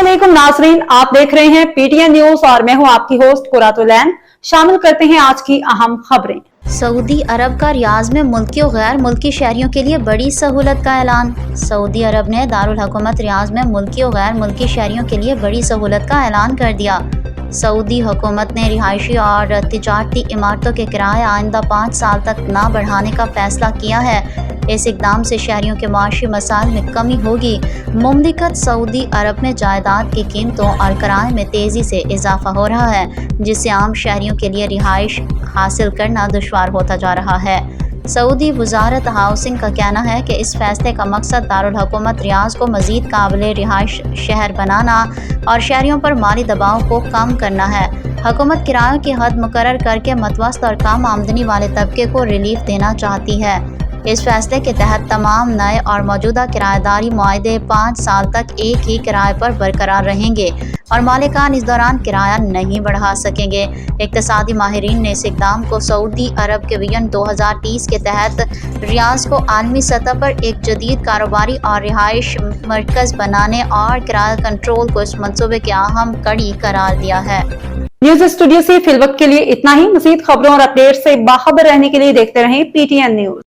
अस्सलामुअलैकुम नाजरीन, आप देख रहे हैं पीटीएन न्यूज और मैं हूं आपकी होस्ट कुरातुलैन। शामिल करते हैं आज की अहम खबरें। सऊदी अरब का रियाज में मुल्की और गैर मुल्की शहरियों के लिए बड़ी सहूलत का ऐलान। सऊदी अरब ने दारुल हुकूमत रियाज में मुल्की और गैर मुल्की शहरियों के लिए बड़ी सहूलत का ऐलान कर दिया। सऊदी हुकूमत ने रिहायशी और तिजारती इमारतों के किराए आइंदा 5 साल तक ना बढ़ाने का फैसला किया है। इस इकदाम से शहरियों के माशी मसाइल में कमी होगी। मुमलिकत सऊदी अरब में जायदाद की कीमतों और किराए में तेज़ी से इजाफा हो रहा है, जिससे आम शहरियों के लिए रिहाइश हासिल करना दुश्वार होता जा रहा है। सऊदी वजारत हाउसिंग का कहना है कि इस फैसले का मकसद दारुल हुकूमत रियाज को मज़ीद काबिल रिहाइश शहर बनाना और शहरियों पर माली दबाव को कम करना है। हुकूमत किरायों की हद मुकर्रर करके मतवसत और कम आमदनी वाले तबके को रिलीफ देना चाहती है। इस फैसले के तहत तमाम नए और मौजूदा किराएदारी मुआहदे 5 साल तक एक ही किराए पर बरकरार रहेंगे और मालिकान इस दौरान किराया नहीं बढ़ा सकेंगे। इक्तिसादी माहिरीन ने इस इक़दाम को सऊदी अरब के विजन 2030 के तहत रियाज को आलमी सतह पर एक जदीद कारोबारी और रिहाइश मरकज़ बनाने और किराया कंट्रोल को इस मंसूबे की अहम कड़ी करार दिया है। न्यूज स्टूडियो से फिलवक्त के लिए इतना ही। मज़ीद खबरों और अपडेट से बाखबर रहने के लिए देखते रहें पीटीएन न्यूज।